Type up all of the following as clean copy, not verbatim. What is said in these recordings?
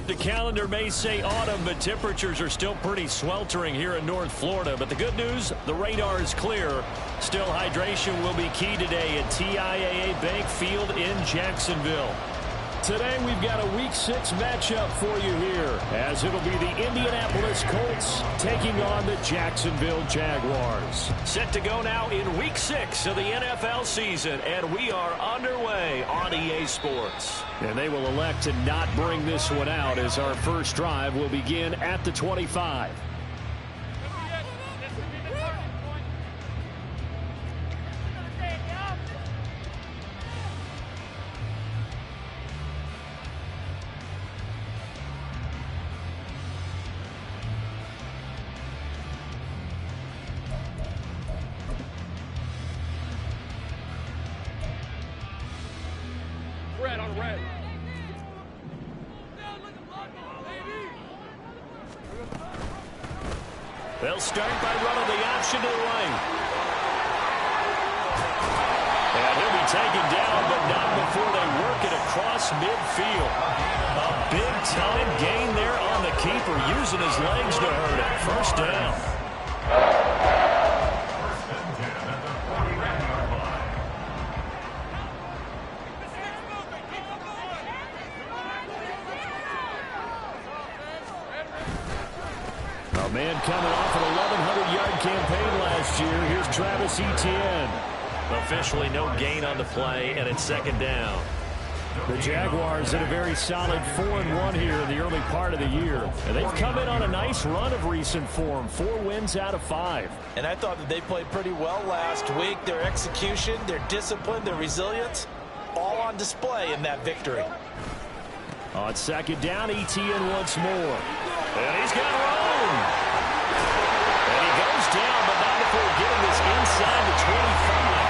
The calendar may say autumn, but temperatures are still pretty sweltering here in North Florida. But the good news, the radar is clear. Still, hydration will be key today at TIAA Bank Field in Jacksonville. Today we've got a Week 6 matchup for you here, as it'll be the Indianapolis Colts taking on the Jacksonville Jaguars. Set to go now in Week 6 of the NFL season, and we are underway on EA Sports. And they will elect to not bring this one out, as our first drive will begin at the 25. They'll start by running the option to the right. And he'll be taken down, but not before they work it across midfield. A big-time gain there on the keeper, using his legs to hurt it. First down. A man coming off an 1,100-yard campaign last year. Here's Travis Etienne. Officially no gain on the play, and it's second down. The Jaguars in a very solid 4-1 here in the early part of the year. And they've come in on a nice run of recent form. 4 wins out of 5. And I thought that they played pretty well last week. Their execution, their discipline, their resilience, all on display in that victory. On second down, Etienne once more. And he's got room. And he goes down, but not before getting this inside the 25.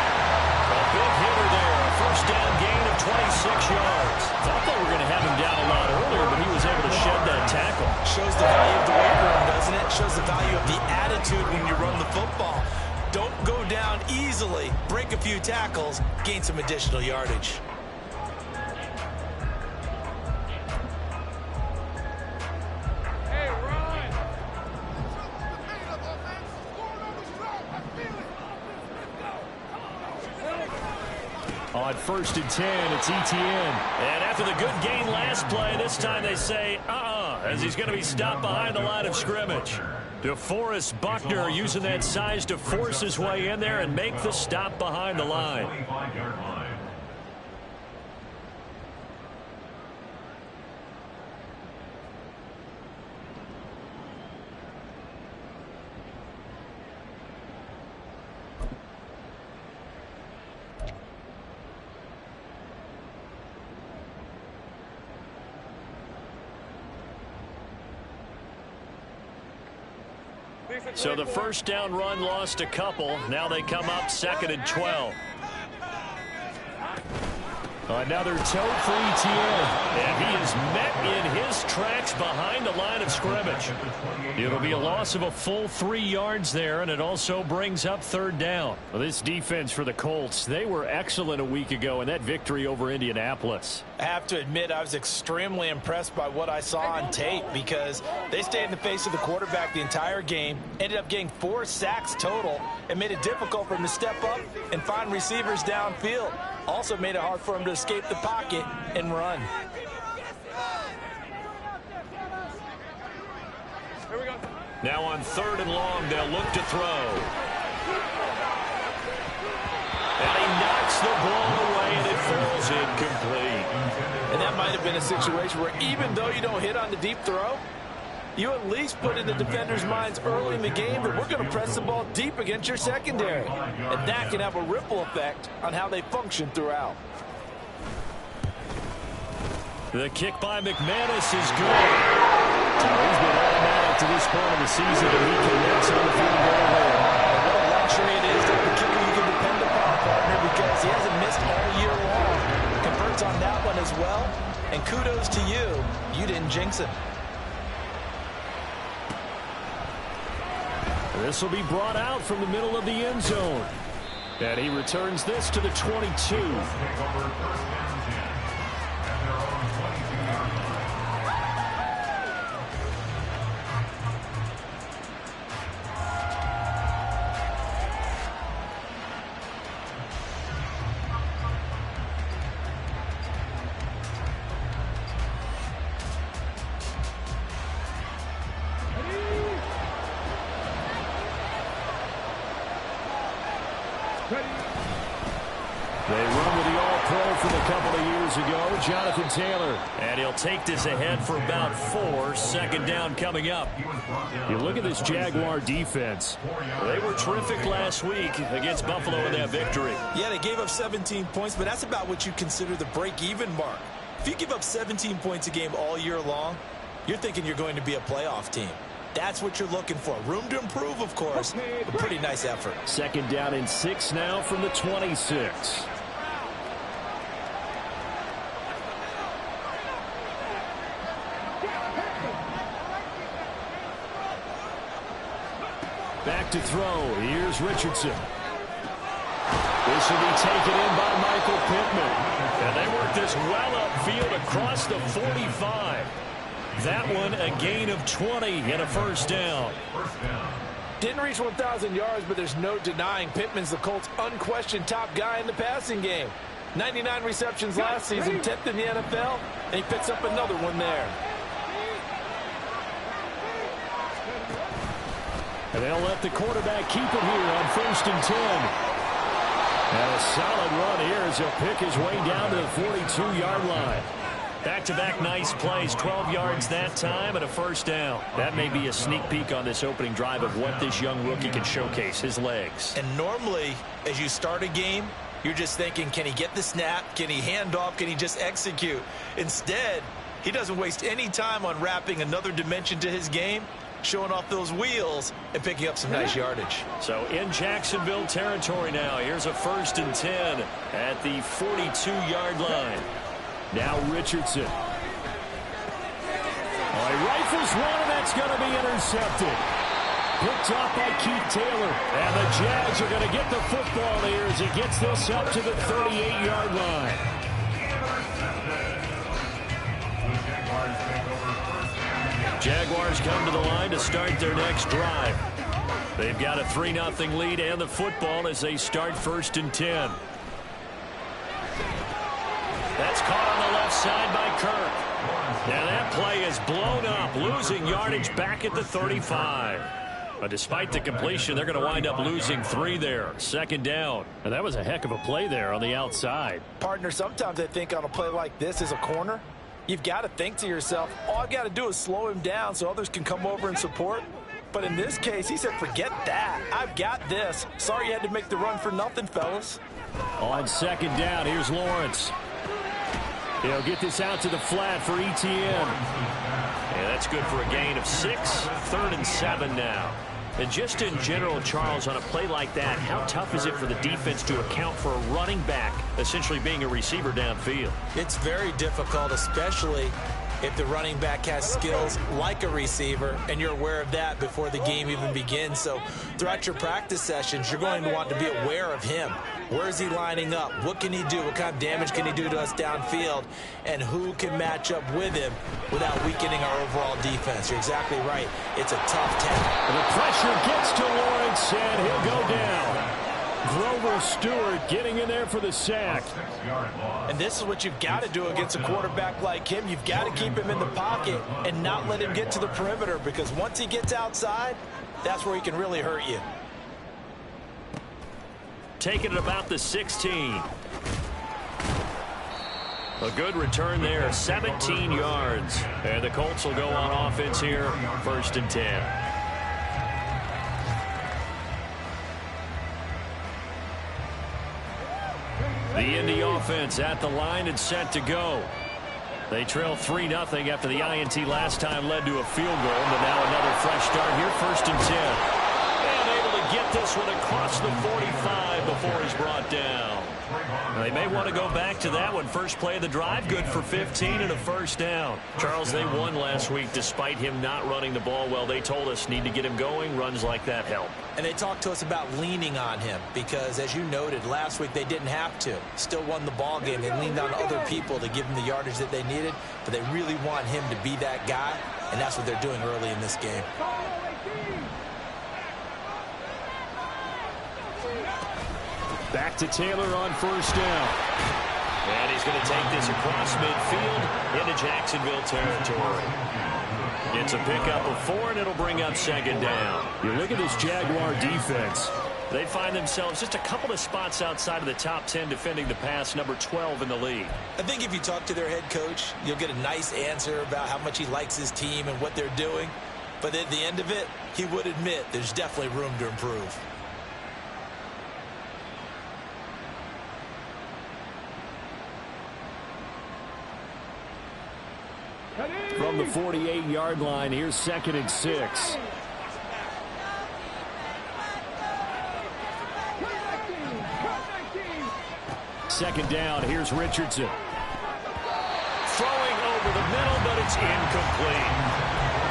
A big hitter there. A first down gain of 26 yards. Thought they were going to have him down a lot earlier, but he was able to shed that tackle. Shows the value of the weight room, doesn't it? Shows the value of the attitude when you run the football. Don't go down easily. Break a few tackles. Gain some additional yardage. On first and 10, it's Etienne. And after the good gain last play, this time they say, as he's going to be stopped behind the line of scrimmage. DeForest Buckner using that size to force his way in there and make the stop behind the line. So the first down run lost a couple. Now they come up second and 12. Another toe for Etienne. And he is met in his tracks behind the line of scrimmage. It'll be a loss of a full 3 yards there, and it also brings up third down. Well, this defense for the Colts, they were excellent a week ago in that victory over Indianapolis. I have to admit, I was extremely impressed by what I saw on tape, because they stayed in the face of the quarterback the entire game, ended up getting 4 sacks total, and made it difficult for him to step up and find receivers downfield. Also made it hard for him to escape the pocket and run. Now on third and long, they'll look to throw. And he knocks the ball away, and it falls incomplete. And that might have been a situation where even though you don't hit on the deep throw, you at least put in the defenders' minds early in the game that we're going to press the ball deep against your secondary. And that can have a ripple effect on how they function throughout. The kick by McManus is good. So he's been automatic to this point of the season, and he connects on the field goal there. And what a luxury it is to have a kicker you can depend upon, partner, because he hasn't missed all year long. Converts on that one as well. And kudos to you. You didn't jinx it. This will be brought out from the middle of the end zone. And he returns this to the 22. They run with the All-Pro from a couple of years ago, Jonathan Taylor. And he'll take this ahead for about 4. Second down coming up. You look at this Jaguar defense. They were terrific last week against Buffalo in that victory. Yeah, they gave up 17 points, but that's about what you consider the break-even mark. If you give up 17 points a game all year long, you're thinking you're going to be a playoff team. That's what you're looking for. Room to improve, of course. A pretty nice effort. Second down and 6 now from the 26. Back to throw. Here's Richardson. This will be taken in by Michael Pittman. And they work this well upfield across the 45. That one a gain of 20 and a first down. Didn't reach 1,000 yards, but there's no denying Pittman's the Colts' unquestioned top guy in the passing game. 99 receptions last season, 10th in the NFL, and he picks up another one there. And they'll let the quarterback keep it here on 1st and 10. And a solid run here as he'll pick his way down to the 42-yard line. Back-to-back nice plays, 12 yards that time and a first down. That may be a sneak peek on this opening drive of what this young rookie can showcase, his legs. And normally, as you start a game, you're just thinking, can he get the snap? Can he hand off? Can he just execute? Instead, he doesn't waste any time on wrapping another dimension to his game, showing off those wheels and picking up some nice yardage. So in Jacksonville territory now, here's a 1st and 10 at the 42-yard line. Now Richardson. He rifles one, and that's going to be intercepted. Picked off by Keith Taylor. And the Jags are going to get the football here as he gets this up to the 38-yard line. Jaguars come to the line to start their next drive. They've got a 3-0 lead and the football as they start 1st and 10. That's caught on the left side by Kirk. Now that play is blown up, losing yardage back at the 35. But despite the completion, they're going to wind up losing 3 there. Second down. And that was a heck of a play there on the outside. Partner, sometimes I think on a play like this as a corner, you've got to think to yourself, all I've got to do is slow him down so others can come over and support. But in this case, he said, forget that. I've got this. Sorry you had to make the run for nothing, fellas. On second down, here's Lawrence. He'll get this out to the flat for Etienne. Yeah, that's good for a gain of 6. 3rd and 7 now. And just in general, Charles, on a play like that, how tough is it for the defense to account for a running back essentially being a receiver downfield? It's very difficult, especially if the running back has skills like a receiver, and you're aware of that before the game even begins. So throughout your practice sessions, you're going to want to be aware of him. Where is he lining up? What can he do? What kind of damage can he do to us downfield? And who can match up with him without weakening our overall defense? You're exactly right. It's a tough task. The pressure gets to Lawrence, and he'll go down. Grover Stewart getting in there for the sack. And this is what you've got to do against a quarterback like him. You've got to keep him in the pocket and not let him get to the perimeter, because once he gets outside, that's where he can really hurt you. Taking it about the 16. A good return there, 17 yards. And the Colts will go on offense here, 1st and 10. The Indy offense at the line and set to go. They trail 3-0 after the INT last time led to a field goal, but now another fresh start here, 1st and 10. And able to get this one across the 45 before he's brought down. They may want to go back to that one. First play of the drive, good for 15 and a first down. Charles, they won last week despite him not running the ball well. They told us need to get him going. Runs like that help. And they talked to us about leaning on him because, as you noted, last week they didn't have to. Still won the ball game. They leaned on other people to give them the yardage that they needed, but they really want him to be that guy, and that's what they're doing early in this game. Back to Taylor on first down. And he's going to take this across midfield into Jacksonville territory. It's a pickup of 4, and it'll bring up second down. You look at this Jaguar defense. They find themselves just a couple of spots outside of the top 10 defending the pass, number 12 in the league. I think if you talk to their head coach, you'll get a nice answer about how much he likes his team and what they're doing. But at the end of it, he would admit there's definitely room to improve. From the 48-yard line, here's 2nd and 6. Second down, here's Richardson. Throwing over the middle, but it's incomplete.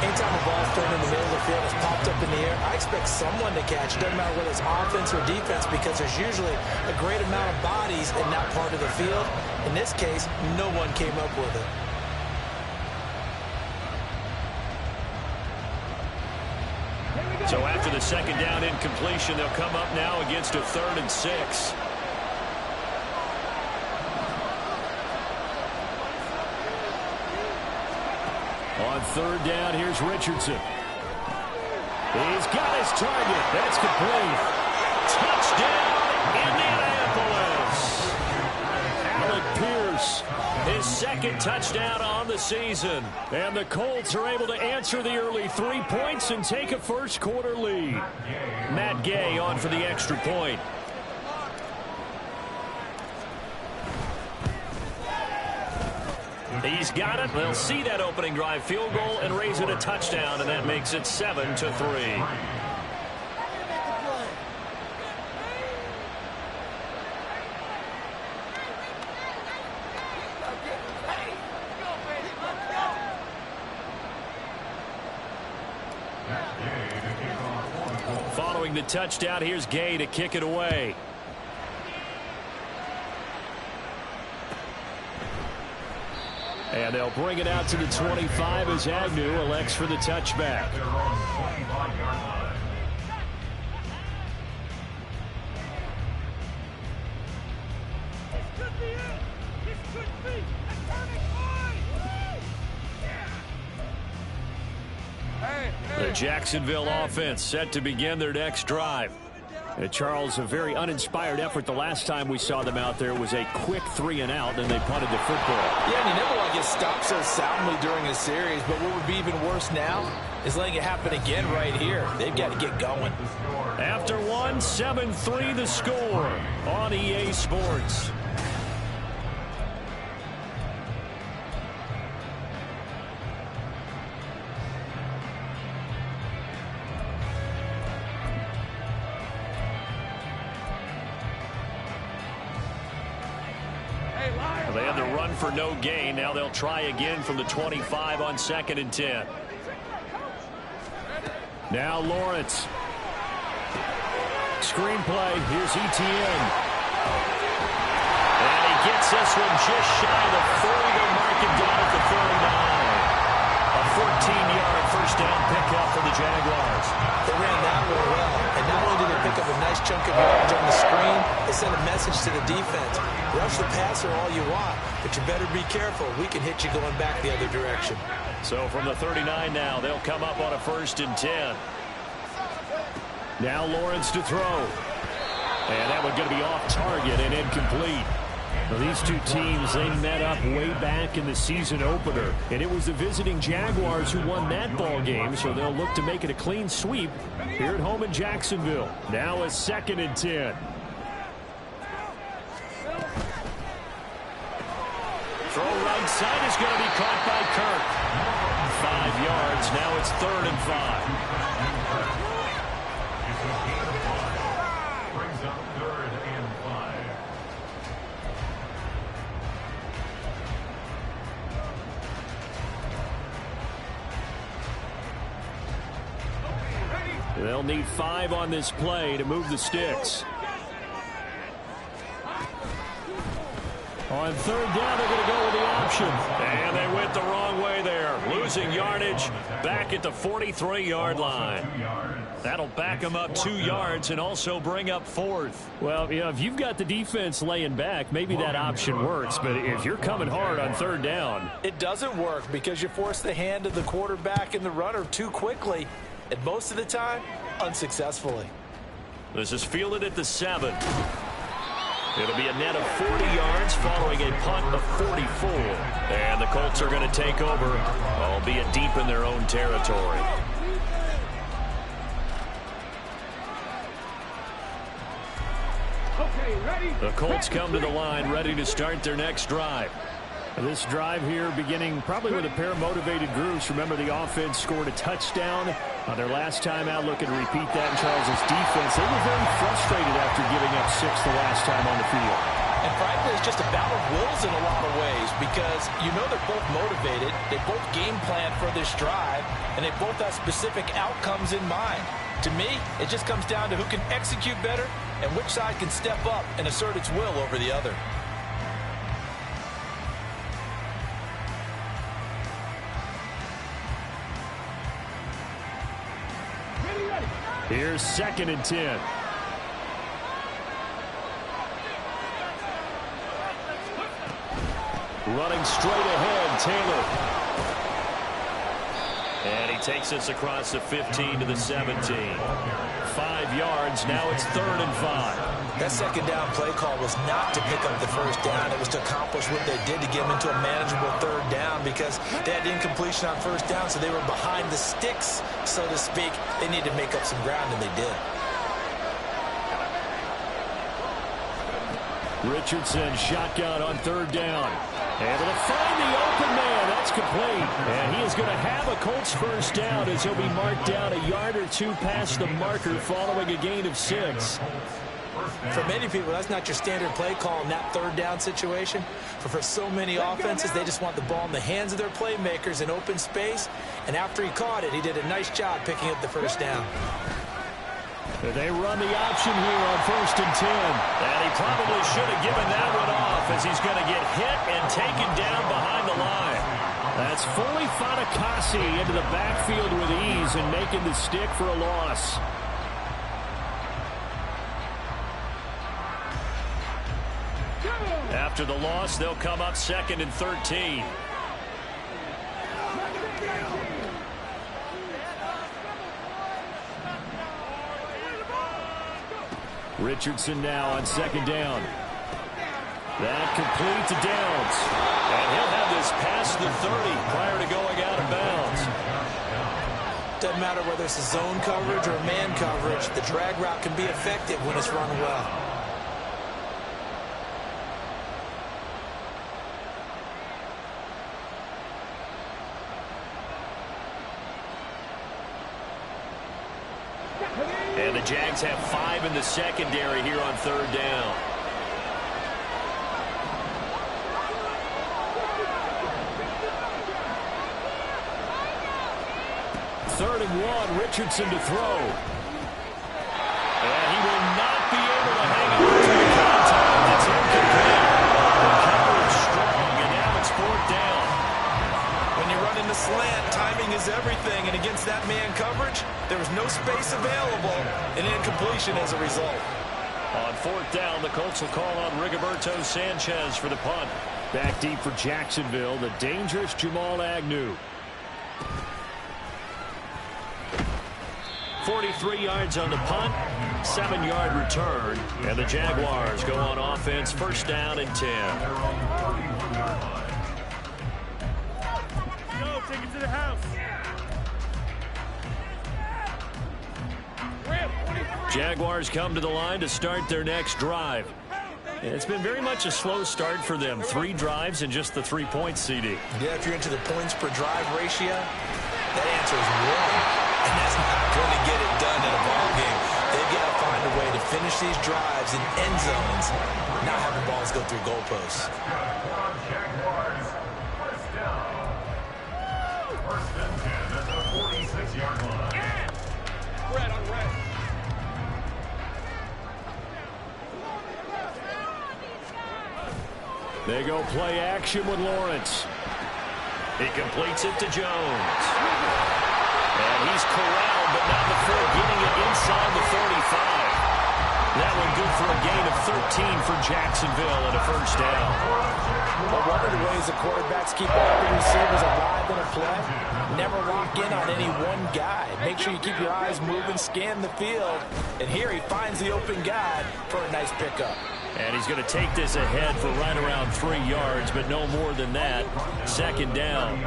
Anytime a ball's thrown in the middle of the field, it's popped up in the air, I expect someone to catch. It doesn't matter whether it's offense or defense, because there's usually a great amount of bodies in that part of the field. In this case, no one came up with it. So after the second down incompletion, they'll come up now against a 3rd and 6. On 3rd down, here's Richardson. He's got his target. That's complete. Touchdown, Indianapolis. Alec Pierce, his 2nd touchdown on the season. And the Colts are able to answer the early 3 points and take a first-quarter lead. Matt Gay on for the extra point. He's got it. They'll see that opening drive field goal and raise it a touchdown, and that makes it 7-3. Following the touchdown, here's Gay to kick it away. And they'll bring it out to the 25 as Agnew elects for the touchback. The Jacksonville offense set to begin their next drive. Charles, a very uninspired effort the last time we saw them out there. It was a quick 3-and-out, and they punted the football. Yeah, and you never want to get stopped so soundly during a series, but what would be even worse now is letting it happen again right here. They've got to get going. After 7-3 the score on EA Sports. They had the run for no gain. Now they'll try again from the 25 on 2nd and 10. Now Lawrence. Screenplay. Here's ETN. And he gets this one just shy of the 40. They'll mark him down at the 49. A 14-yard first down pickup for the Jaguars. They ran that one well. And not only did they pick up a nice chunk of yardage on the screen, they sent a message to the defense. Rush the passer all you want, but you better be careful. We can hit you going back the other direction. So from the 39 now, they'll come up on a 1st and 10. Now Lawrence to throw. And that one going to be off target and incomplete. Well, these two teams, they met up way back in the season opener. And it was the visiting Jaguars who won that ball game, so they'll look to make it a clean sweep here at home in Jacksonville. Now a 2nd and 10. Throw right side is going to be caught by Kirk. 5 yards. Now it's 3rd and 5. Brings up 3rd and 5. They'll need 5 on this play to move the sticks. On 3rd down, they're going to go with the option. And they went the wrong way there. Losing yardage back at the 43-yard line. That'll back them up 2 yards and also bring up 4th. Well, you know, if you've got the defense laying back, maybe that option works. But if you're coming hard on 3rd down, it doesn't work because you force the hand of the quarterback and the runner too quickly. And most of the time, unsuccessfully. This is fielded at the 7. It'll be a net of 40 yards following a punt of 44. And the Colts are going to take over, albeit deep in their own territory. The Colts come to the line ready to start their next drive. This drive here beginning probably with a pair of motivated groups. Remember, the offense scored a touchdown on their last time out. Looking to repeat that in Charles' defense. They were very frustrated after giving up 6 the last time on the field. And frankly, it's just a battle of wills in a lot of ways because you know they're both motivated. They both game plan for this drive, and they both have specific outcomes in mind. To me, it just comes down to who can execute better and which side can step up and assert its will over the other. Here's 2nd and 10. Running straight ahead, Taylor. And he takes us across the 15 to the 17. 5 yards, now it's 3rd and 5. That second down play call was not to pick up the first down. It was to accomplish what they did to get them into a manageable 3rd down because they had incompletion on first down, so they were behind the sticks, so to speak. They needed to make up some ground, and they did. Richardson shotgun on 3rd down. Able to find the open man. That's complete. And he is going to have a Colts first down as he'll be marked down a yard or 2 past the marker following a gain of 6. For many people, that's not your standard play call in that 3rd down situation. For so many offenses, they just want the ball in the hands of their playmakers in open space. And after he caught it, he did a nice job picking up the first down. They run the option here on 1st and 10. And he probably should have given that one off as he's going to get hit and taken down behind the line. That's fully Fatukasi into the backfield with ease and making the stick for a loss. After the loss, they'll come up 2nd and 13. Richardson now on 2nd down. That complete to Downs. And he'll have this past the 30 prior to going out of bounds. Doesn't matter whether it's a zone coverage or man coverage, the drag route can be effective when it's run well. And the Jags have 5 in the secondary here on 3rd down. Third and 1, Richardson to throw. And he will not be able to hang on to the contact. It's incomplete. The coverage strong, and now it's 4th down. When you run into slant, timing is everything, and against that man coverage, there was no space available, and incompletion as a result. On 4th down, the Colts will call on Rigoberto Sanchez for the punt. Back deep for Jacksonville, the dangerous Jamal Agnew. 43 yards on the punt, 7-yard return, and the Jaguars go on offense 1st down and 10. Go, take it to the house. Jaguars come to the line to start their next drive. And it's been very much a slow start for them. 3 drives and just the 3 points, CD. Yeah, if you're into the points per drive ratio, that answer is 1. And that's not going to get it done in a ball game. They've got to find a way to finish these drives in end zones, not have the balls go through goalposts. Jaguars, 1st down. 1st and 10 at the 46-yard line. Red on red. They go play action with Lawrence. He completes it to Jones. And he's corralled, but not before getting it inside the 35. That one good for a gain of 13 for Jacksonville and a first down. Well, one of the ways the quarterbacks keep all the receivers alive in a play, never lock in on any one guy. Make sure you keep your eyes moving, scan the field. And here he finds the open guy for a nice pickup. And he's going to take this ahead for right around 3 yards, but no more than that. Second down.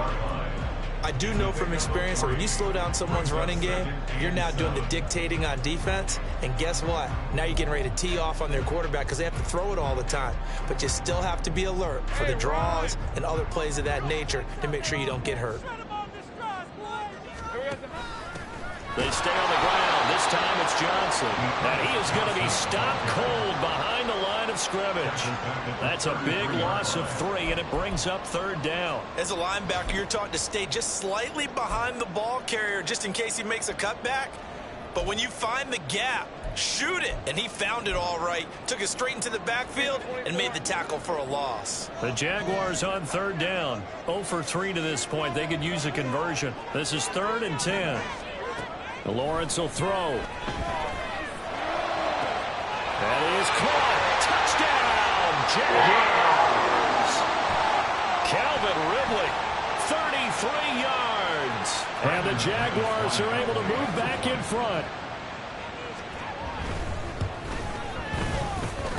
I do know from experience that when you slow down someone's running game, you're now doing the dictating on defense. And guess what? Now you're getting ready to tee off on their quarterback because they have to throw it all the time. But you still have to be alert for the draws and other plays of that nature to make sure you don't get hurt. They stay on the ground. This time it's Johnson. And he is going to be stopped cold behind the line of scrimmage. That's a big loss of 3, and it brings up third down. As a linebacker, you're taught to stay just slightly behind the ball carrier just in case he makes a cutback. But when you find the gap, shoot it. And he found it all right. Took it straight into the backfield and made the tackle for a loss. The Jaguars on third down. 0 for 3 to this point. They could use a conversion. This is 3rd and 10. Lawrence will throw. That is caught. Touchdown, Jaguars. Calvin Ridley, 33 yards. And the Jaguars are able to move back in front.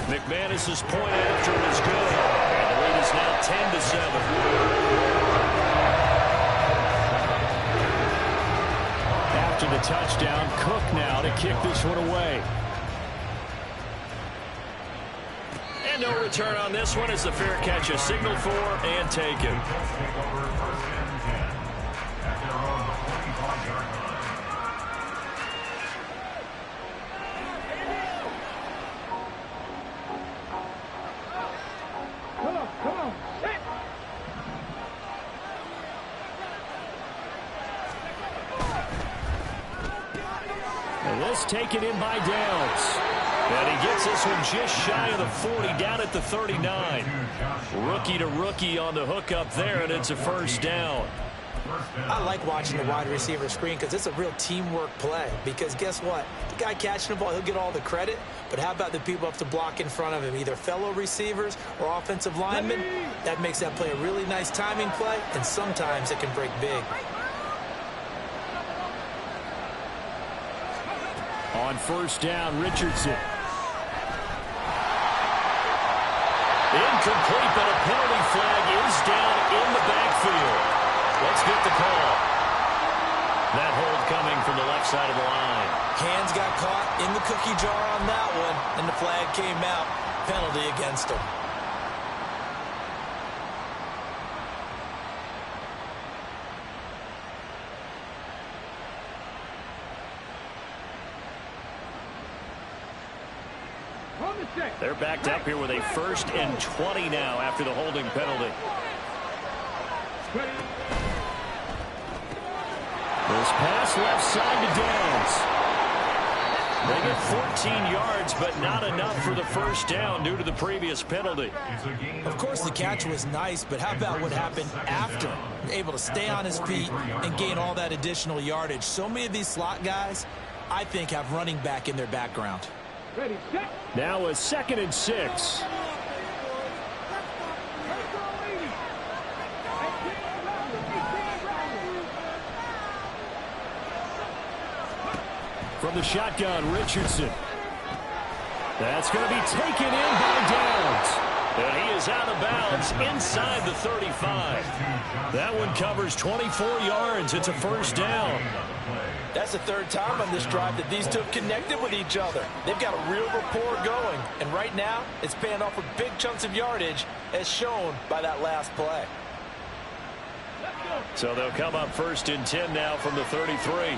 McManus's point after is good. And the lead is now 10-7. After the touchdown, Cook now to kick this one away. And no return on this one as the fair catch is signaled for and taken. And this taken in by Downs. And he gets this one just shy of the 40, down at the 39. Rookie to rookie on the hook up there, and it's a first down. I like watching the wide receiver screen because it's a real teamwork play. Because guess what? The guy catching the ball, he'll get all the credit. But how about the people up to block in front of him, either fellow receivers or offensive linemen? That makes that play a really nice timing play, and sometimes it can break big. On first down, Richardson. Incomplete, but a penalty flag is down in the backfield. Let's get the call. That hold coming from the left side of the line. Hands got caught in the cookie jar on that one, and the flag came out. Penalty against him. They're backed up here with a 1st and 20 now after the holding penalty. This pass left side to Downs. They get 14 yards, but not enough for the first down due to the previous penalty. Of course, the catch was nice, but how about what happened after? Able to stay on his feet and gain all that additional yardage. So many of these slot guys, I think, have running back in their background. Now a 2nd and 6. From the shotgun, Richardson. That's going to be taken in by Downs. And he is out of bounds inside the 35. That one covers 24 yards. It's a first down. That's the 3rd time on this drive that these two have connected with each other. They've got a real rapport going. And right now, it's paying off with big chunks of yardage, as shown by that last play. So they'll come up 1st and 10 now from the 33.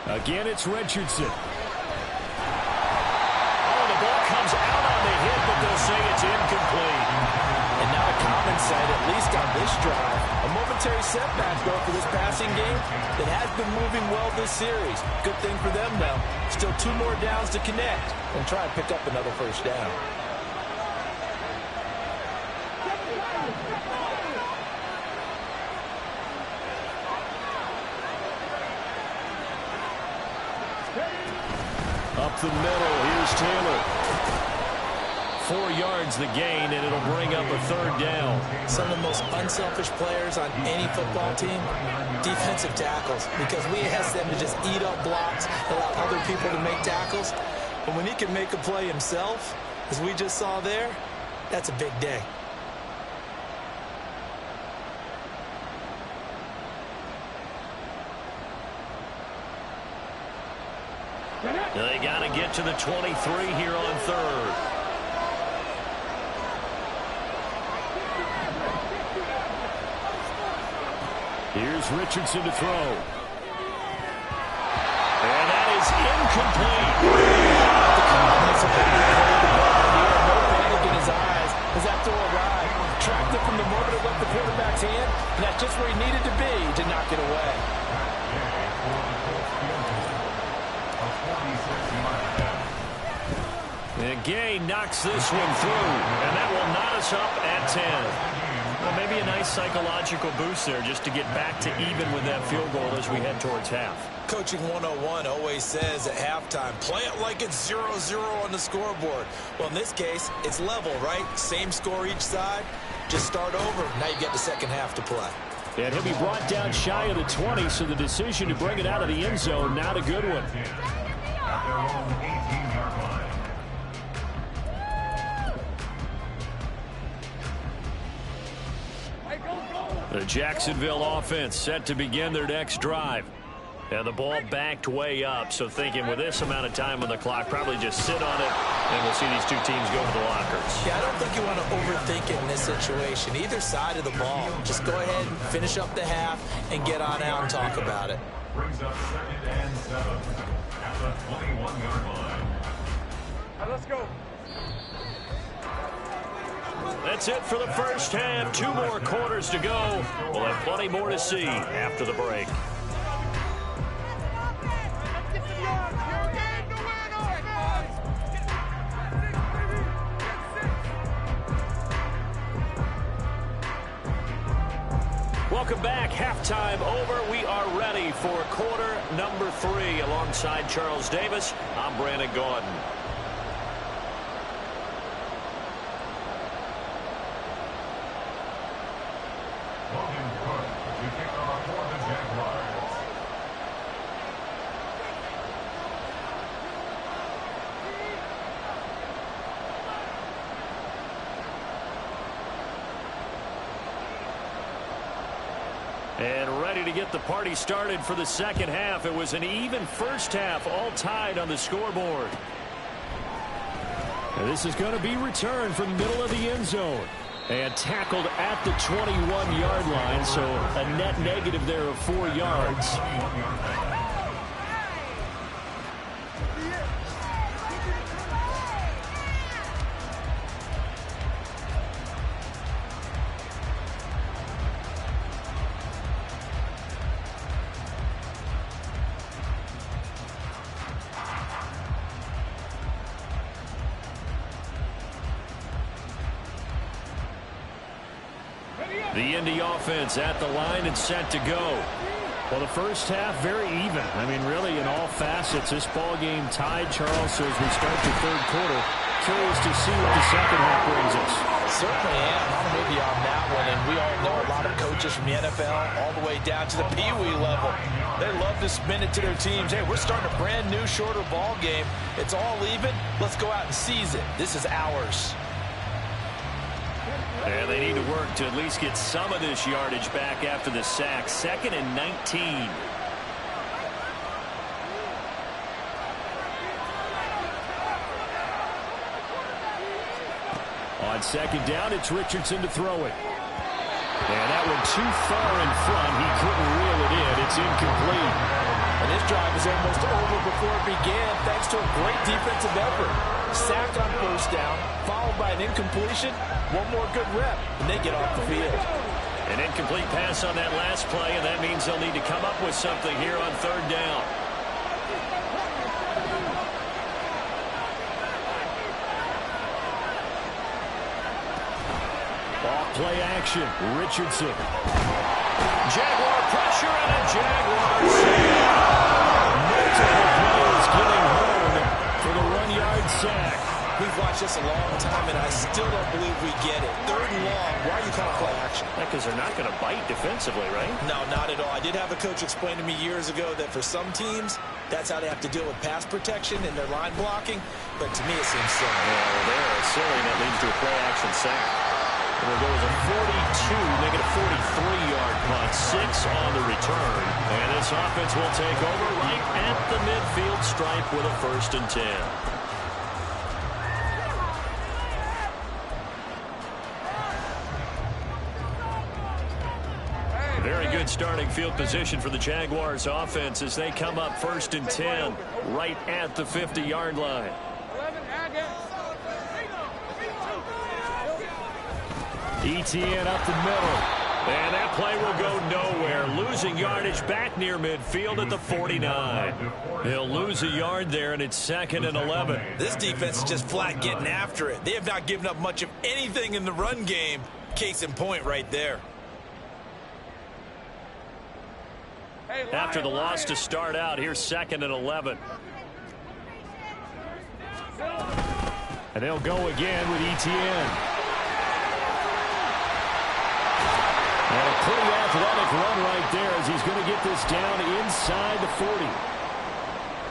Again, it's Richardson. Oh, the ball comes out on the hit, but they'll say it's incomplete. And not a common sight, at least on this drive. A momentary setback, though, for this passing game that has been moving well this series. Good thing for them, though. Still 2 more downs to connect and try and pick up another first down. Up the middle, here's Taylor. 4 yards the gain, and it'll bring up a 3rd down. Some of the most unselfish players on any football team, defensive tackles, because we ask them to just eat up blocks, allow other people to make tackles. But when he can make a play himself, as we just saw there, that's a big day. They got to get to the 23 here on 3rd. Here's Richardson to throw. And that is incomplete. The confidence of having to hold the ball here, no panic in his eyes as that throw arrived. Tracked it from the moment it left the quarterback's hand, and that's just where he needed to be to knock it away. And Gay knocks this one through, and that will knot us up at 10. Well, maybe a nice psychological boost there just to get back to even with that field goal as we head towards half. Coaching 101 always says at halftime, play it like it's 0-0 on the scoreboard. Well, in this case, it's level, right? Same score each side. Just start over. Now you get the second half to play. And he'll be brought down shy of the 20, so the decision to bring it out of the end zone, not a good one. At their own 18-yard line. The Jacksonville offense set to begin their next drive. And the ball backed way up, so thinking with this amount of time on the clock, probably just sit on it, and we'll see these two teams go to the lockers. Yeah, I don't think you want to overthink it in this situation. Either side of the ball. Just go ahead and finish up the half and get on out and talk about it. Brings up 2nd and 7 at the 21-yard line. Let's go. That's it for the first half. 2 more quarters to go. We'll have plenty more to see after the break. Welcome back. Halftime over. We are ready for quarter number 3. Alongside Charles Davis, I'm Brandon Gaudin. To kick off for the Jaguars. And ready to get the party started for the second half. It was an even first half, all tied on the scoreboard. And this is going to be returned from the middle of the end zone. And tackled at the 21-yard line, so a net negative there of 4 yards. The Indy offense at the line and set to go. Well, the first half, very even. I mean, really, in all facets, this ball game tied, Charles. So as we start the third quarter, curious to see what the second half brings us. Certainly am. I'm with you on that one. And we all know a lot of coaches from the NFL all the way down to the Pee-wee level. They love to spin it to their teams. Hey, we're starting a brand new, shorter ball game. It's all even. Let's go out and seize it. This is ours. And they need to work to at least get some of this yardage back after the sack. 2nd and 19. On second down, it's Richardson to throw it. And that one too far in front. He couldn't reel it in. It's incomplete. And this drive is almost over before it began thanks to a great defensive effort. Sack on first down, followed by an incompletion. One more good rep, and they get off the field. An incomplete pass on that last play, and that means they'll need to come up with something here on 3rd down. Off play action. Richardson. Jaguar pressure and a Jaguar save. Multiple players getting home watched this a long time, and I still don't believe we get it. 3rd and long, why are you calling play action? Because they're not going to bite defensively, right? No, not at all. I did have a coach explain to me years ago that for some teams, that's how they have to deal with pass protection and their line blocking. But to me, it seems silly. Well, they're silly, and that leads to a play action sack. And we'll go with a 42, make it a 43-yard punt, 6 on the return. And this offense will take over right at the midfield stripe with a 1st and 10. Very good starting field position for the Jaguars offense as they come up 1st and 10 right at the 50-yard line. ETN up the middle. And that play will go nowhere. Losing yardage back near midfield at the 49. He'll lose a yard there, and it's 2nd and 11. This defense is just flat getting after it. They have not given up much of anything in the run game. Case in point right there. After the loss to start out, here's 2nd and 11. And they'll go again with ETN. And a pretty athletic run right there as he's going to get this down inside the 40.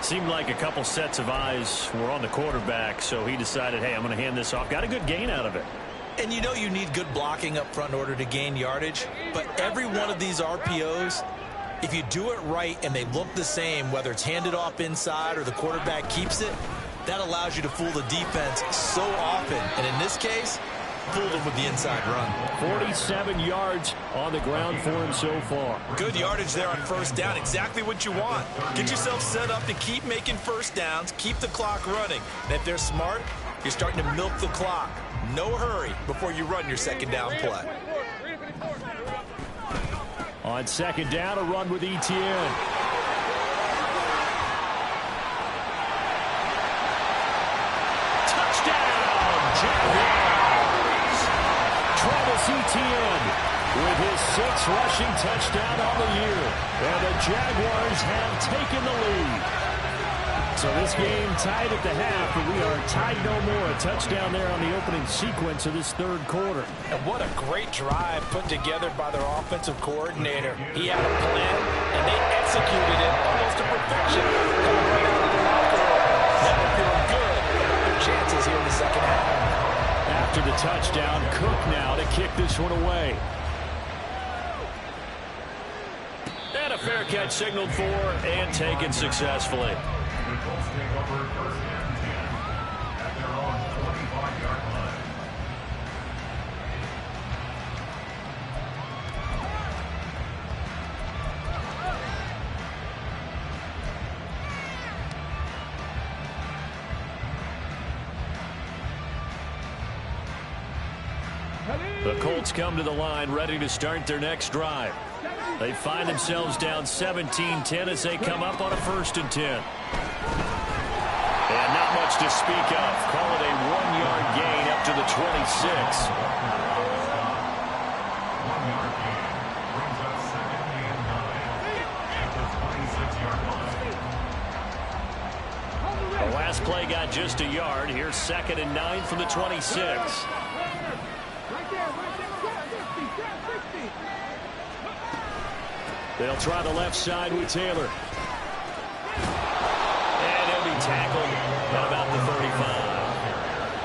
Seemed like a couple sets of eyes were on the quarterback, so he decided, hey, I'm going to hand this off. Got a good gain out of it. And you know you need good blocking up front in order to gain yardage, but every one of these RPOs, if you do it right and they look the same, whether it's handed off inside or the quarterback keeps it, that allows you to fool the defense so often. And in this case, fooled him with the inside run. 47 yards on the ground for him so far. Good yardage there on 1st down. Exactly what you want. Get yourself set up to keep making 1st downs, keep the clock running. And if they're smart, you're starting to milk the clock. No hurry before you run your 2nd down play. On 2nd down, a run with ETN. Touchdown, Jaguars! Travis Etienne with his 6th rushing touchdown on the year. And the Jaguars have taken the lead. So this game tied at the half, but we are tied no more. A touchdown there on the opening sequence of this 3rd quarter. And what a great drive put together by their offensive coordinator. He had a plan, and they executed it almost to perfection. Coming right out of the locker room. Now they're feeling good about their chances here in the 2nd half. After the touchdown, Cook now to kick this one away. And a fair catch signaled for and taken successfully. The Colts take over 1st and 10 at their own 25-yard line. The Colts come to the line ready to start their next drive. They find themselves down 17-10 as they come up on a 1st and 10. And not much to speak of. Call it a 1-yard gain up to the 26. 1-yard gain brings up 2nd and 9 at the 26-yard line. The last play got just a yard. Here's 2nd and 9 from the 26. They'll try the left side with Taylor. And he'll be tackled at about the 35.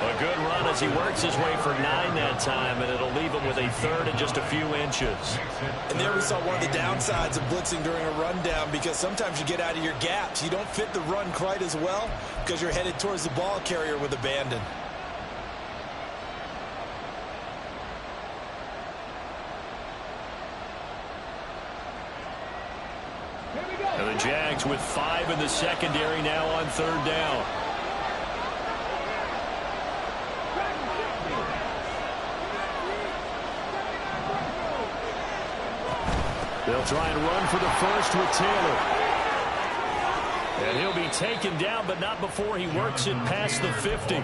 A good run as he works his way for 9 that time, and it'll leave him with a 3rd and just a few inches. And there we saw one of the downsides of blitzing during a rundown, because sometimes you get out of your gaps. You don't fit the run quite as well because you're headed towards the ball carrier with abandon. And the Jags with 5 in the secondary now on 3rd down. They'll try and run for the 1st with Taylor. And he'll be taken down, but not before he works it past the 50.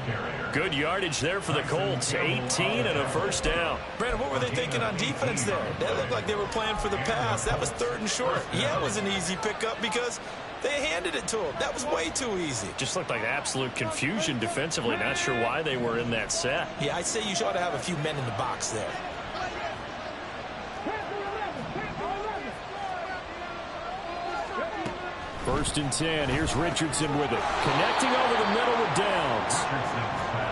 Good yardage there for the Colts. 18 and a 1st down. Brandon, what were they thinking on defense there? That looked like they were playing for the pass. That was 3rd and short. Yeah, it was an easy pickup because They handed it to him. That was way too easy. Just looked like absolute confusion defensively. Not sure why they were in that set. Yeah, I'd say you ought to have a few men in the box there. First and 10. Here's Richardson with it. Connecting over the middle with Downs.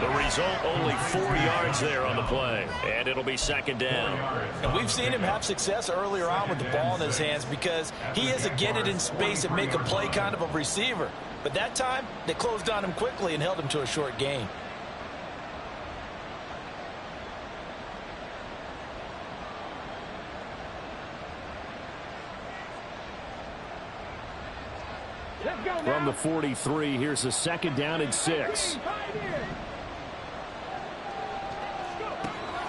The result, only 4 yards there on the play. And it'll be second down. And we've seen him have success earlier on with the ball in his hands because he is a get it in space and make a play kind of a receiver. But that time, they closed on him quickly and held him to a short gain. From the 43, here's a second down and 6.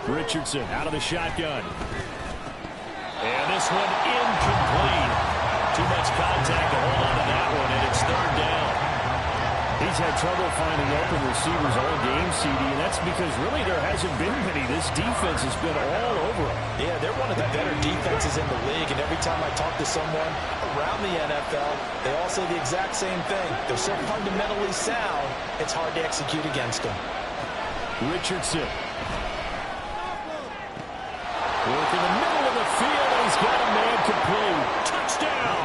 Richardson out of the shotgun. And this one incomplete. Too much contact to hold on to that one, and it's third down. He's had trouble finding open receivers all game, CD, and that's because really there hasn't been many. This defense has been all over him. Yeah, they're one of the better defenses in the league, and every time I talk to someone around the NFL, they all say the exact same thing. They're so fundamentally sound, it's hard to execute against them. Richardson. Work in the middle of the field, and he's got a man complete. Touchdown!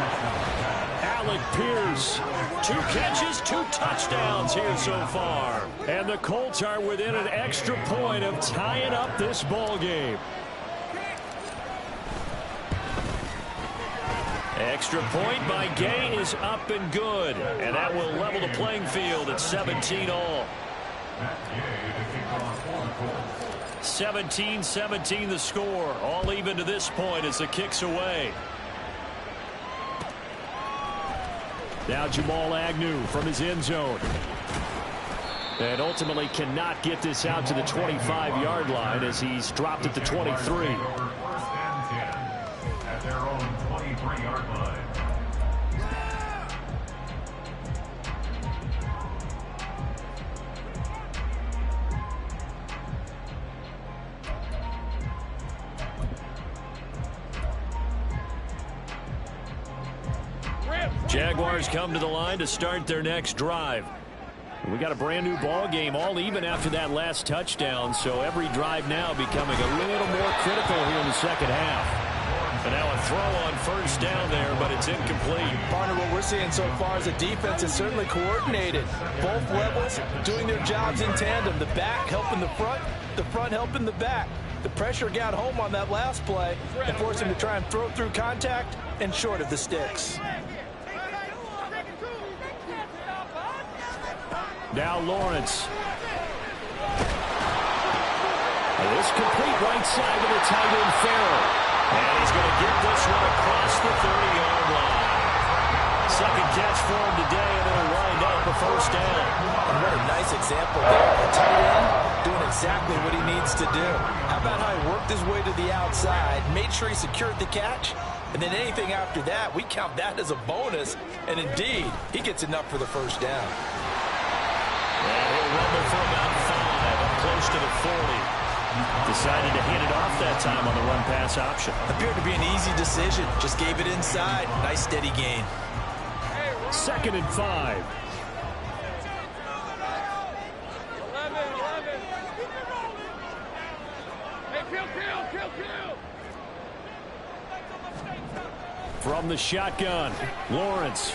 Alec Pierce. 2 catches, 2 touchdowns here so far. And the Colts are within an extra point of tying up this ball game. Extra point by Gay is up and good. And that will level the playing field at 17 all. 17-17 the score. All even to this point as the kick's away. Now Jamal Agnew from his end zone. And ultimately cannot get this out to the 25-yard line as he's dropped at the 23. First and 10 at their own 23-yard line. Jaguars come to the line to start their next drive. We got a brand new ball game, all even after that last touchdown, so every drive now becoming a little more critical here in the second half. And now a throw on first down there, but it's incomplete. Partner, what we're seeing so far is the defense is certainly coordinated. Both levels doing their jobs in tandem. The back helping the front helping the back. The pressure got home on that last play and forced him to try and throw through contact and short of the sticks. Now Lawrence. This complete right side to the tight end Farrell. And he's going to get this one across the 30-yard line. Second catch for him today, and it'll wind up a first down. And what a nice example there. The tight end doing exactly what he needs to do. How about how he worked his way to the outside, made sure he secured the catch, and then anything after that, we count that as a bonus. And indeed, he gets enough for the first down. And he'll rumble for about 5, up close to the 40. Decided to hand it off that time on the run-pass option. Appeared to be an easy decision. Just gave it inside. Nice steady gain. Second and 5. 11. Hey, kill. From the shotgun, Lawrence.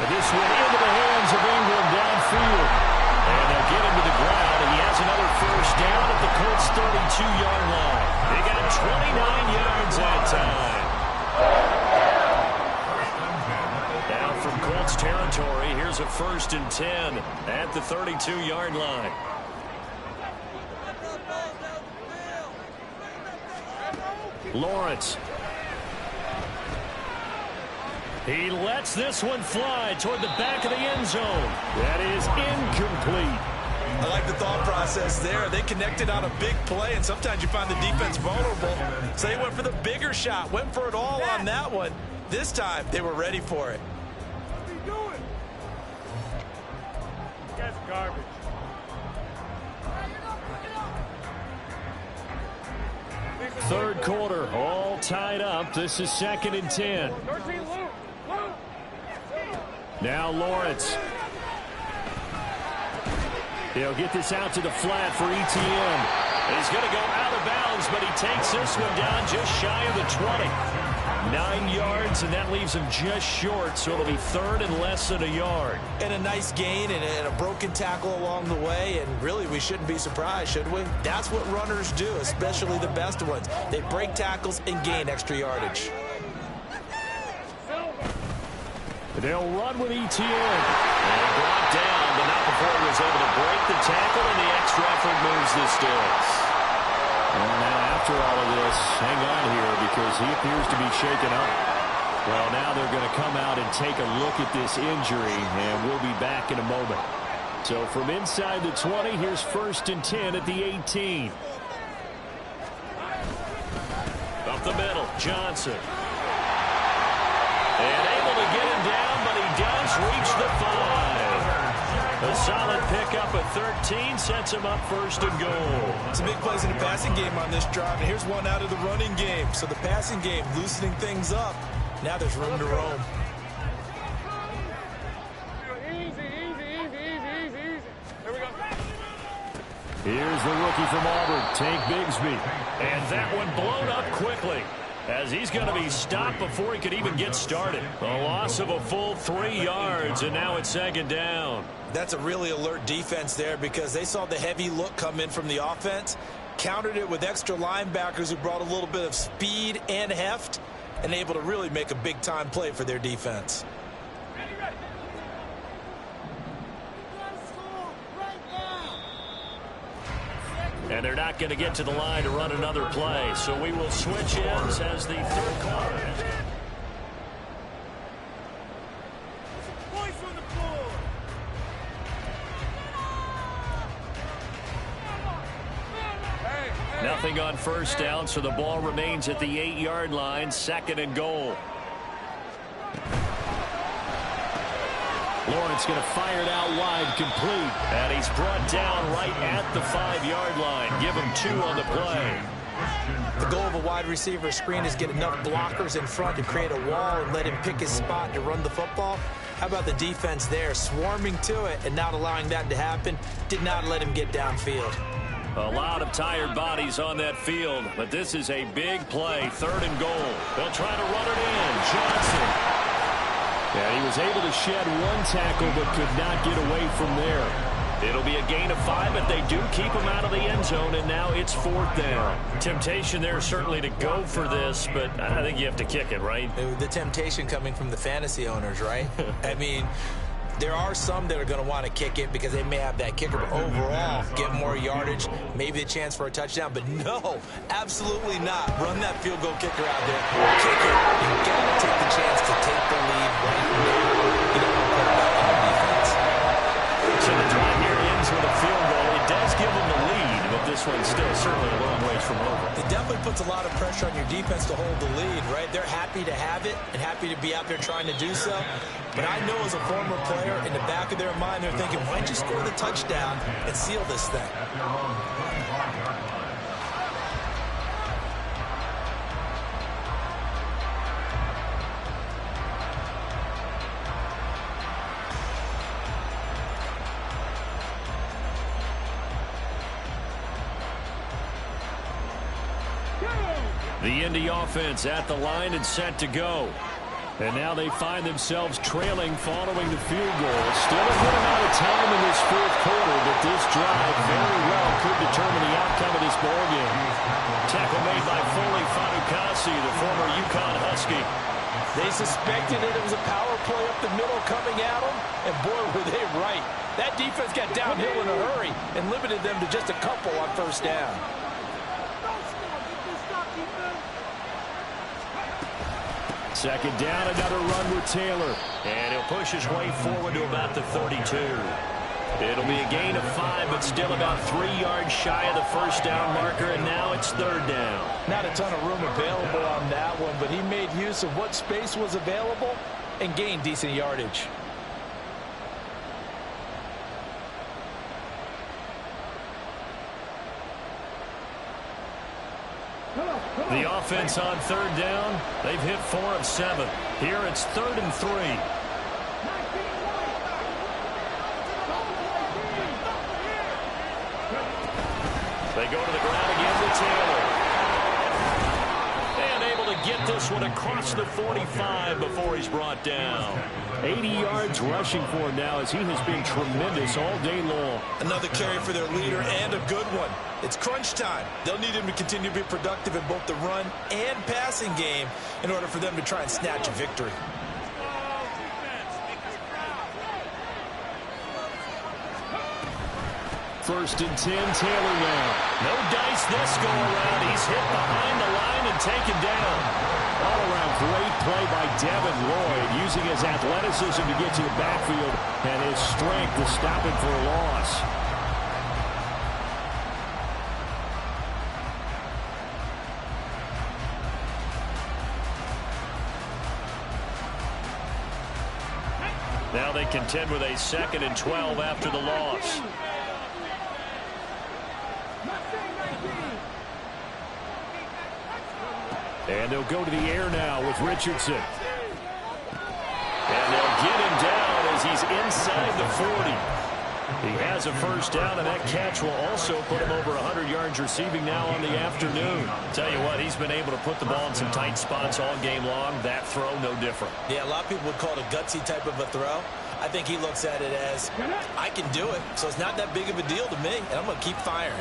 And this one into the hands of Ingram downfield. And they'll get him to the ground, and he has another first down at the Colts' 32-yard line. They got 29 yards that time. Now from Colts territory, here's a first and 10 at the 32-yard line. Lawrence. He lets this one fly toward the back of the end zone. That is incomplete. I like the thought process there. They connected on a big play, and sometimes you find the defense vulnerable. So they went for the bigger shot, went for it all on that one. This time, they were ready for it. What's he doing? That's garbage. Third quarter, all tied up. This is second and 10. 13, Luke. Now Lawrence. He'll get this out to the flat for ETN. He's going to go out of bounds, but he takes this one down just shy of the 20. 9 yards, and that leaves him just short, so it'll be third and less than a yard. And a nice gain and a broken tackle along the way, and really we shouldn't be surprised, should we? That's what runners do, especially the best ones. They break tackles and gain extra yardage. They'll run with ETN. And brought down, but not before he was able to break the tackle, and the extra effort moves the sticks. Well, now after all of this, hang on here because he appears to be shaken up. Well, now they're going to come out and take a look at this injury, and we'll be back in a moment. So from inside the 20, here's 1st and 10 at the 18. Up the middle, Johnson. And able to get him down, but he does reach the 5. A solid pickup at 13 sets him up 1st and goal. Some big plays in the passing game on this drive, and here's one out of the running game. So the passing game loosening things up. Now there's room to roam. Easy. Here we go. Here's the rookie from Auburn, Tank Bigsby. And that one blown up quickly, as he's going to be stopped before he could even get started. A loss of a full 3 yards, and now it's 2nd down. That's a really alert defense there because they saw the heavy look come in from the offense, countered it with extra linebackers who brought a little bit of speed and heft, and able to really make a big-time play for their defense. And they're not going to get to the line to run another play, so we will switch ends as the 3rd quarter. Nothing on 1st down, so the ball remains at the 8-yard line, 2nd and goal. Lawrence going to fire it out wide, complete. And he's brought down right at the 5-yard line. Give him 2 on the play. The goal of a wide receiver screen is get enough blockers in front to create a wall and let him pick his spot to run the football. How about the defense there, swarming to it and not allowing that to happen? Did not let him get downfield. A lot of tired bodies on that field, but this is a big play, 3rd and goal. They'll try to run it in. Johnson. And he was able to shed 1 tackle but could not get away from there. It'll be a gain of 5, but they do keep him out of the end zone, and now it's 4th down. Temptation there certainly to go for this, but I think you have to kick it, right? The temptation coming from the fantasy owners, right? I mean, there are some that are going to want to kick it because they may have that kicker, but overall, get more yardage, maybe a chance for a touchdown. But no, absolutely not. Run that field goal kicker out there. Kick it. You got to take the chance to take the lead right now. You don't want to put that on defense. So the drive here ends with a field goal. It does give them the lead, but this one's still certainly a long ways from over. It definitely puts a lot of pressure on your defense to hold the lead, right? They're happy to have it and happy to be out there trying to do so. But I know as a former player, in the back of their mind, they're thinking, why'd you score the touchdown and seal this thing? The Indy offense at the line and set to go. And now they find themselves trailing following the field goal. Still a good amount of time in this 4th quarter, but this drive very well could determine the outcome of this ball game. Tackle made by Foley Fatukasi, the former UConn Husky. They suspected it was a power play up the middle coming at them, and boy, were they right. That defense got downhill in a hurry and limited them to just a couple on 1st down. Second down, another run with Taylor. And he'll push his way forward to about the 32. It'll be a gain of 5, but still about 3 yards shy of the 1st down marker, and now it's 3rd down. Not a ton of room available on that one, but he made use of what space was available and gained decent yardage. The offense on 3rd down, they've hit 4 of 7. Here it's 3rd and 3. one across the 45 before he's brought down. 80 yards rushing for him now as he has been tremendous all day long. Another carry for their leader and a good one. It's crunch time. They'll need him to continue to be productive in both the run and passing game in order for them to try and snatch a victory. First and 10, Taylor now. No dice this go around. He's hit behind the line and taken down. All around great play by Devin Lloyd, using his athleticism to get to the backfield and his strength to stop him for a loss. Now they contend with a 2nd and 12 after the loss. And they'll go to the air now with Richardson. And they'll get him down as he's inside the 40. He has a first down, and that catch will also put him over 100 yards receiving now on the afternoon. Tell you what, he's been able to put the ball in some tight spots all game long. That throw, no different. Yeah, a lot of people would call it a gutsy type of a throw. I think he looks at it as, I can do it, so it's not that big of a deal to me, and I'm going to keep firing.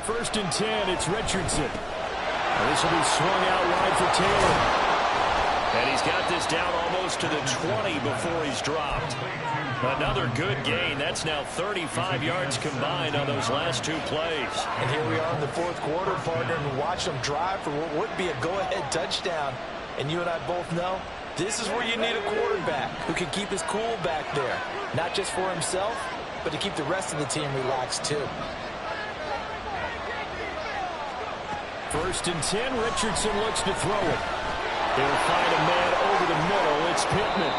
First and 10, it's Richardson. And this will be swung out wide for Taylor. And he's got this down almost to the 20 before he's dropped. Another good gain. That's now 35 yards combined on those last 2 plays. And here we are in the 4th quarter, partner, and watch them drive for what would be a go-ahead touchdown. And you and I both know this is where you need a quarterback who can keep his cool back there. Not just for himself, but to keep the rest of the team relaxed too. First and 10, Richardson looks to throw it. They'll find a man over the middle. It's Pittman.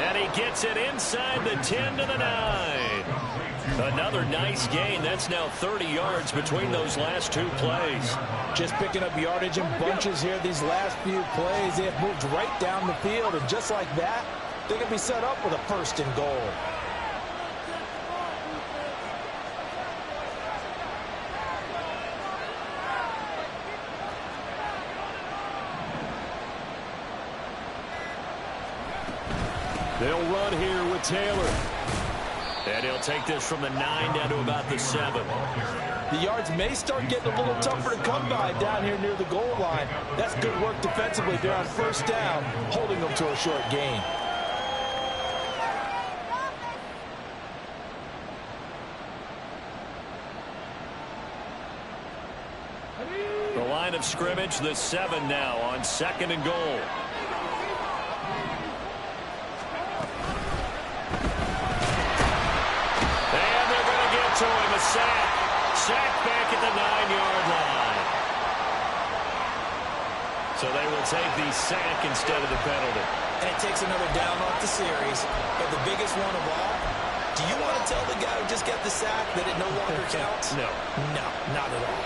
And he gets it inside the 10 to the 9. Another nice gain. That's now 30 yards between those last 2 plays. Just picking up yardage in bunches here these last few plays. They have moved right down the field, and just like that, they can be set up with a 1st and goal. They'll run here with Taylor. And he'll take this from the 9 down to about the 7. The yards may start getting a little tougher to come by down here near the goal line. That's good work defensively there on first down, holding them to a short gain. The line of scrimmage, the 7 now on 2nd and goal. To him, a sack. Sack back at the 9-yard line. So they will take the sack instead of the penalty. And it takes another down off the series. But the biggest one of all, do you want to tell the guy who just got the sack that it no longer counts? No. No, not at all.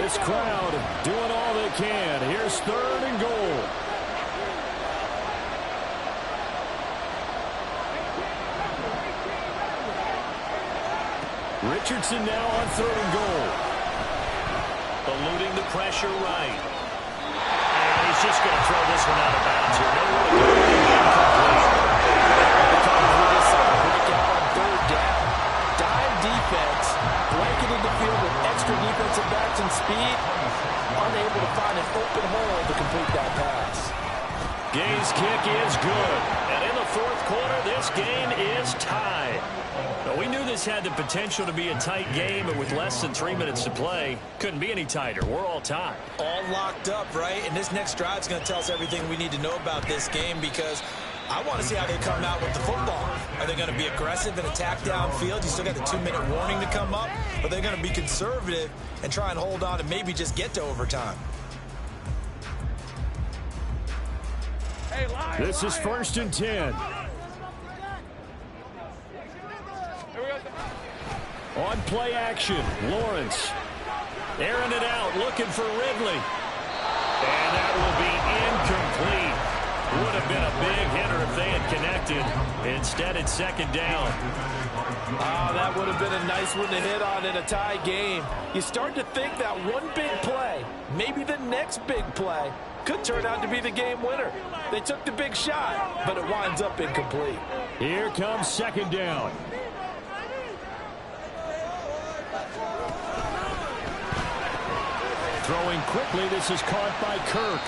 This crowd doing all they can. Here's 3rd and goal. Richardson now on 3rd and goal. Eluding the pressure right. And he's just going to throw this one out of bounds here. Nowhere to go. Incomplete. We just saw a breakout on 3rd down. Dime defense, blanketed the field with extra defensive backs and speed, unable to find an open hole to complete that pass. Gay's kick is good. And in the 4th quarter, this game is tied. Well, we knew this had the potential to be a tight game, but with less than 3 minutes to play, couldn't be any tighter. We're all tied. All locked up, right? And this next drive is going to tell us everything we need to know about this game, because I want to see how they come out with the football. Are they going to be aggressive and attack downfield? You still got the 2-minute warning to come up. Or are they going to be conservative and try and hold on and maybe just get to overtime? This is 1st and 10. On play action, Lawrence. Airing it out, looking for Ridley. And that will be incomplete. Would have been a big hitter if they had connected. Instead, it's second down. Oh, that would have been a nice one to hit on in a tie game. You start to think that one big play, maybe the next big play, could turn out to be the game winner. They took the big shot, but it winds up incomplete. Here comes second down. Throwing quickly, this is caught by Kirk.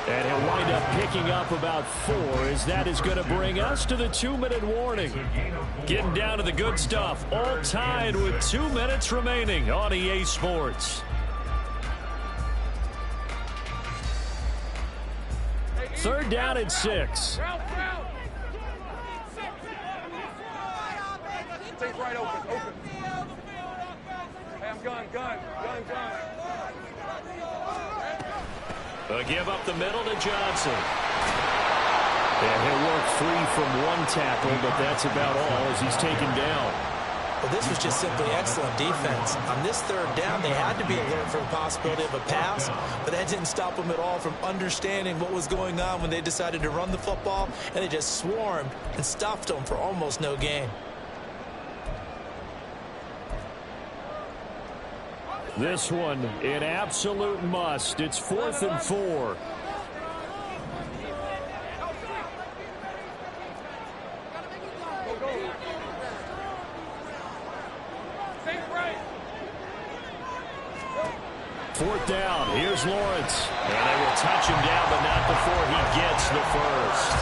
And he'll wind up picking up about 4, as that is going to bring us to the 2-minute warning. Getting down to the good stuff, all tied with 2 minutes remaining on EA Sports. Third down and 6. Things right open. Hey, I'm gun. A give up the middle to Johnson. And he'll work free from one tackle, but that's about all as he's taken down. Well, this was just simply excellent defense. On this third down, they had to be alert for the possibility of a pass, but that didn't stop them at all from understanding what was going on when they decided to run the football, and they just swarmed and stuffed them for almost no gain. This one, an absolute must. It's 4th and 4. Fourth down. Here's Lawrence. And they will touch him down, but not before he gets the first.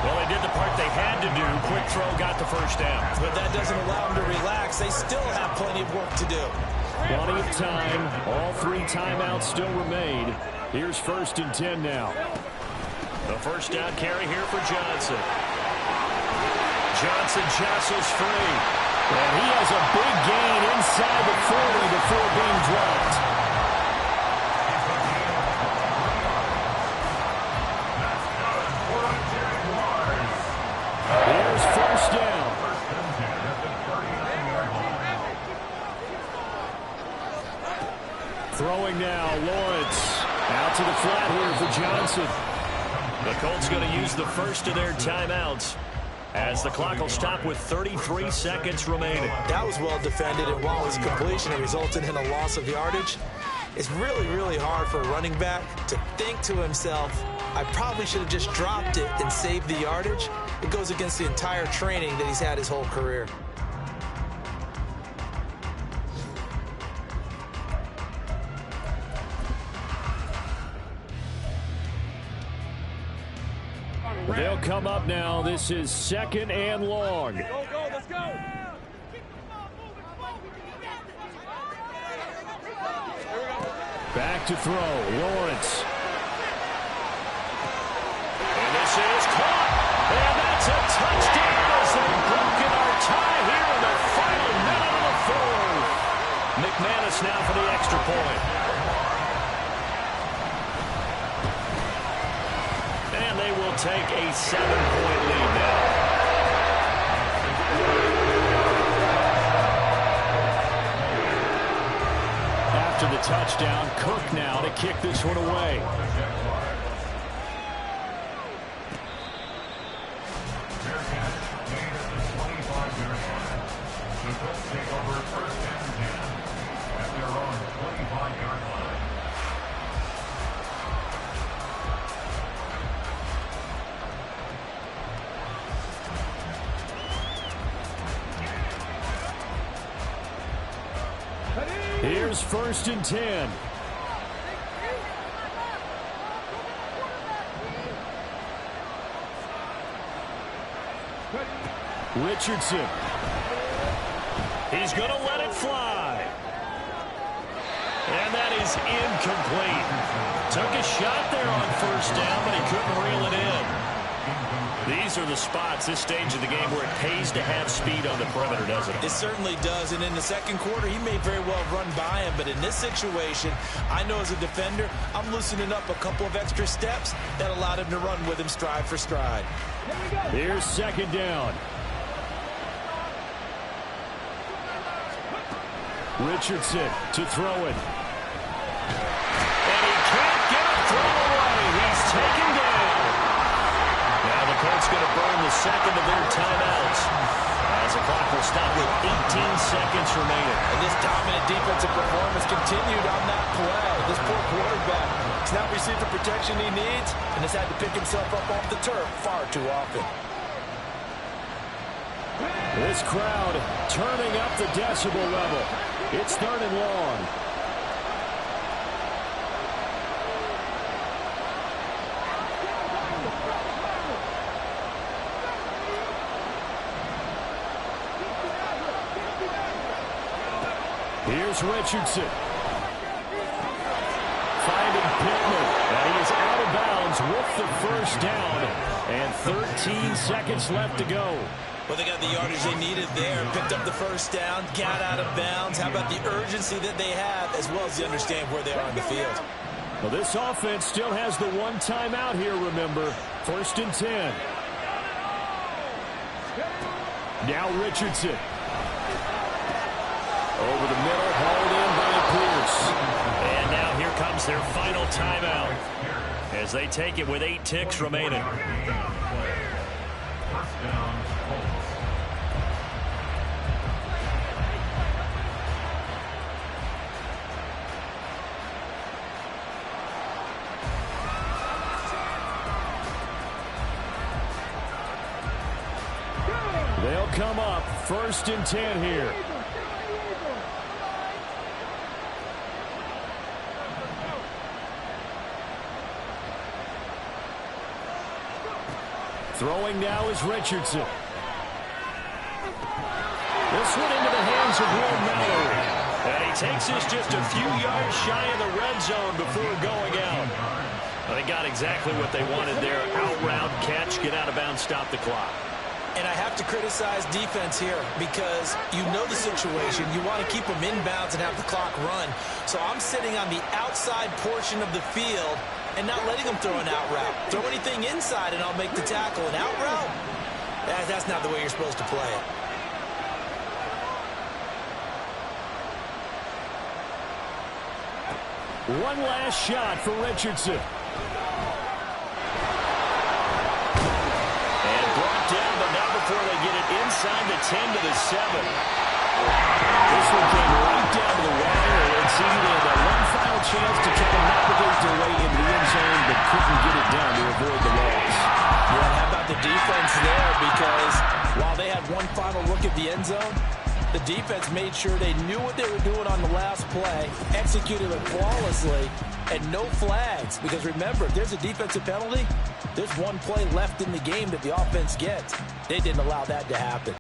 Well, they did the part they had to do. Quick throw, got the first down. But that doesn't allow them to relax. They still have plenty of work to do. Plenty of time. All 3 timeouts still remain. Here's 1st and 10 now. The first down carry here for Johnson. Johnson jostles free. And he has a big gain inside the 40 before being dropped. Here's 1st down. Throwing now, Lawrence. Out to the flat here for Johnson. The Colts going to use the first of their timeouts as the clock will stop with 33 seconds remaining. That was well defended, and while his completion resulted in a loss of yardage, it's really hard for a running back to think to himself, I probably should have just dropped it and saved the yardage. It goes against the entire training that he's had his whole career. They'll come up now. This is 2nd and long. Go, let's go. Back to throw. Lawrence. And this is caught. And that's a touchdown as they've broken our tie here in the final minute of the 4th. McManus now for the extra point. And they will take a 7-point lead now. After the touchdown, Cook now to kick this one away. Take over 1st and 10 at their own 25-yard line. Here's 1st and 10. Richardson. He's going to let it fly. And that is incomplete. Took a shot there on 1st down, but he couldn't reel it in. These are the spots, this stage of the game, where it pays to have speed on the perimeter, doesn't it? It certainly does, and in the second quarter, he may very well run by him, but in this situation, I know as a defender, I'm loosening up a couple of extra steps that allowed him to run with him stride for stride. Here's 2nd down. Richardson to throw it. And he can't get a throw away. He's taken down. Now the Colts going to burn the second of their timeouts, as the clock will stop with 18 seconds remaining. And this dominant defensive performance continued on that play. This poor quarterback has not received the protection he needs and has had to pick himself up off the turf far too often. This crowd turning up the decibel level. It's 3rd and long. Here's Richardson. Finding Pittman. And he is out of bounds with the first down. And 13 seconds left to go. Well, they got the yardage they needed there. Picked up the first down, got out of bounds. How about the urgency that they have, as well as they understand where they are on the field? Well, this offense still has the one timeout here, remember. 1st and 10. Now Richardson. Over the middle, hauled in by Pierce. And now here comes their final timeout, as they take it with 8 ticks remaining. First down, Colts. They'll come up 1st and 10 here. Throwing now is Richardson. This one into the hands of Will Mallory. And he takes this just a few yards shy of the red zone before going out. Well, they got exactly what they wanted there. Out route, catch, get out of bounds, stop the clock. And I have to criticize defense here because you know the situation. You want to keep them inbounds and have the clock run. So I'm sitting on the outside portion of the field and not letting them throw an out route. Throw anything inside and I'll make the tackle. An out route? That's not the way you're supposed to play it. One last shot for Richardson. And brought down, but not before they get it inside the 10 to the 7. This one came right down to the wire, and it seemed they had that one final chance to try to navigate their way into the end zone, but couldn't get it done to avoid the loss. Yeah, how about the defense there? Because while they had one final look at the end zone, the defense made sure they knew what they were doing on the last play, executed it flawlessly, and no flags. Because remember, if there's a defensive penalty, there's one play left in the game that the offense gets. They didn't allow that to happen.